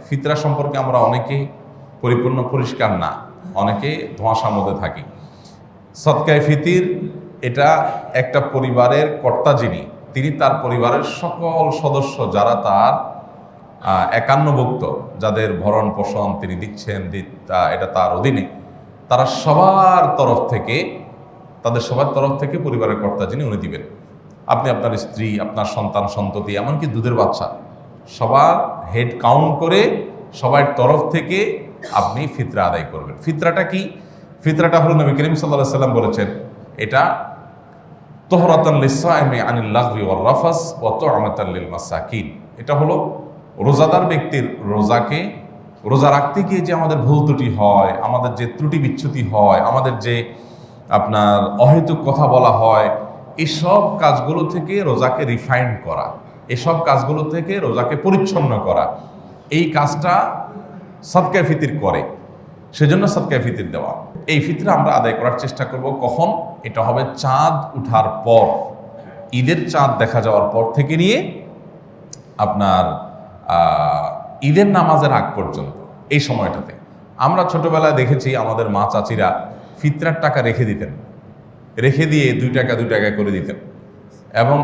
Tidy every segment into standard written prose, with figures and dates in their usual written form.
ফিতরা সম্পর্কে আমরা অনেকে পরিপূর্ণ পরিষ্কার না, অনেকে ধোঁয়াশার মধ্যে থাকি। সদকায়ে ফিতির এটা একটা পরিবারের কর্তা যিনি, তিনি তার পরিবারের সকল সদস্য যারা তার একান্নভুক্ত, যাদের ভরণ পোষণ তিনি দিচ্ছেন, এটা তার অধীনে, তারা সবার তরফ থেকে, তাদের সবার তরফ থেকে পরিবারের কর্তা যিনি উনি দিবেন। আপনি আপনার স্ত্রী, আপনার সন্তান সন্ততি, এমনকি দুধের বাচ্চা, সবার হেড কাউন্ট করে সবার তরফ থেকে আপনি ফিতরা আদায় করবেন। ফিতরাটা কি? ফিতরাটা হলো নবী করিম সাল্লাল্লাহু আলাইহি ওয়াসাল্লাম বলেছেন, এটা তোহরাতান লিস-সাইমি আনিল লাগবি ওয়ার রাফাস ওয়া তু'মাতান লিল মাসাকিন। এটা হলো রোজাদার ব্যক্তির রোজা রাখতে গিয়ে যে আমাদের ভুল ত্রুটি হয়, আমাদের যে ত্রুটি বিচ্যুতি হয়, আমাদের যে আপনার অহেতুক কথা বলা হয়, এসব কাজগুলো থেকে রোজাকে রিফাইন করা, এসব কাজগুলো থেকে রোজাকে পরিচ্ছন্ন করা, এই কাজটা সদকায়ে ফিতির করে। সেজন্য সদকায়ে ফিতির দেওয়া। এই ফিতরা আমরা আদায় করার চেষ্টা করব কখন? এটা হবে চাঁদ উঠার পর, ঈদের চাঁদ দেখা যাওয়ার পর থেকে নিয়ে আপনার ঈদের নামাজের আগ পর্যন্ত, এই সময়টাতে। আমরা ছোটবেলায় দেখেছি আমাদের মা চাচিরা ফিতরার টাকা রেখে দিতেন, রেখে দিয়ে 2 টাকা 2 টাকা করে দিতেন, এবং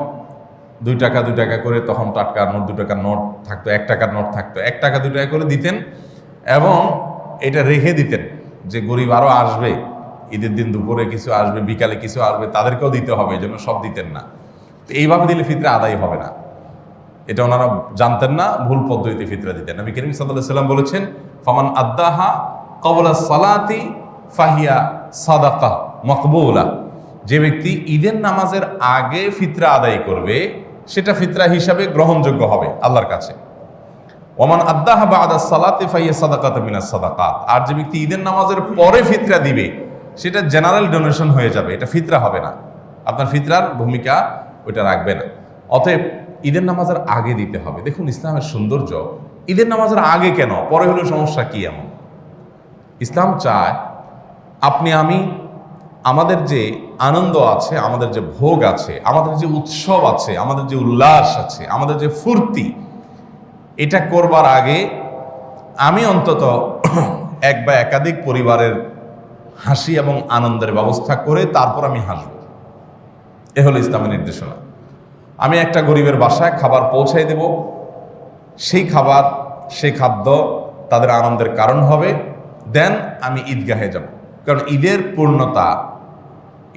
2 টাকা 2 টাকা করে, তখন টাটকা নোট, 2 টাকার নোট থাকতো, 1 টাকার নোট থাকতো, 1 টাকা 2 টাকা করে দিতেন, এবং এটা রেখে দিতেন যে গরিব আরও আসবে, ঈদের দিন দুপুরে কিছু আসবে, বিকালে কিছু আসবে, তাদেরকেও দিতে হবে, এই জন্য সব দিতেন না। তো এইভাবে দিলে ফিতরা আদায় হবে না, এটা ওনারা জানতেন না, ভুল পদ্ধতিতে ফিতরা দিতেন। নবী করিম সাল্লাল্লাহু আলাইহি ওয়াসাল্লাম বলেছেন, ফামান আদ্দাহা ক্বাবলা সালাতি ফাহিয়া সাদাকা মাকবুলা। যে ব্যক্তি ঈদের নামাজের আগে ফিতরা আদায় করবে, সেটা ফিতরা হিসাবে গ্রহণযোগ্য হবে আল্লাহর কাছে। ওমান আদ্দাহা বা'দা সালাতি ফাহিয়া সাদাকাতুম মিনাস সাদাকাত। আর যে ব্যক্তি ঈদের নামাজের পরে ফিতরা দিবে, সেটা জেনারেল ডোনেশন হয়ে যাবে, এটা ফিতরা হবে না, আপনার ফিতরার ভূমিকা ওইটা রাখবে না। অতএব ঈদের নামাজের আগে দিতে হবে। দেখুন ইসলামের সৌন্দর্য, ঈদের নামাজের আগে কেন, পরে হলো সমস্যা কি? এমন ইসলাম চায় আপনি আমি, আমাদের যে আনন্দ আছে, আমাদের যে ভোগ আছে, আমাদের যে উৎসব আছে, আমাদের যে উল্লাস আছে, আমাদের যে ফুর্তি, এটা করবার আগে আমি অন্তত এক বা একাধিক পরিবারের হাসি এবং আনন্দের ব্যবস্থা করে তারপর আমি হাসব। এ হলো ইসলামের নির্দেশনা। আমি একটা গরিবের বাসায় খাবার পৌঁছাই দেব, সেই খাবার, সেই খাদ্য তাদের আনন্দের কারণ হবে, দেন আমি ঈদগাহে যাব। কারণ ঈদের পূর্ণতা,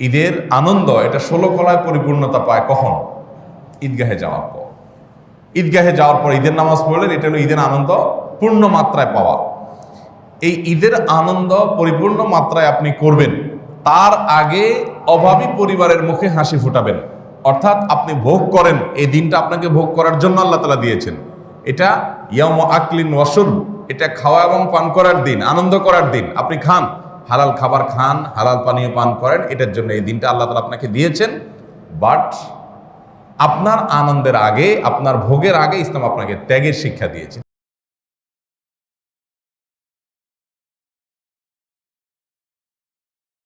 ঈদের আনন্দ, এটা 16 কলায় পরিপূর্ণতা পায় কখন? ঈদগাহে যাওয়ার পর। ঈদগাহে যাওয়ার পর ঈদের নামাজ পড়লেন, এটা হলো ঈদের আনন্দ পূর্ণ মাত্রায় পাওয়া। এই ঈদের আনন্দ পরিপূর্ণ মাত্রায় আপনি করবেন, তার আগে অভাবী পরিবারের মুখে হাসি ফোটাবেন। অর্থাৎ আপনি ভোগ করেন, এই দিনটা আপনাকে ভোগ করার জন্য আল্লাহ তাআলা দিয়েছেন। এটা ইয়াউম আকলিন ওয়া শুরব, এটা খাওয়া এবং পান করার দিন, আনন্দ করার দিন। আপনি খান, হালাল খাবার খান, হালাল পানীয় পান করেন, এটার জন্য এই দিনটা আল্লাহ তাআলা আপনাকে দিয়েছেন। বাট আপনার আনন্দের আগে, আপনার ভোগের আগে ইসলাম আপনাকে ত্যাগের শিক্ষা দিয়েছে।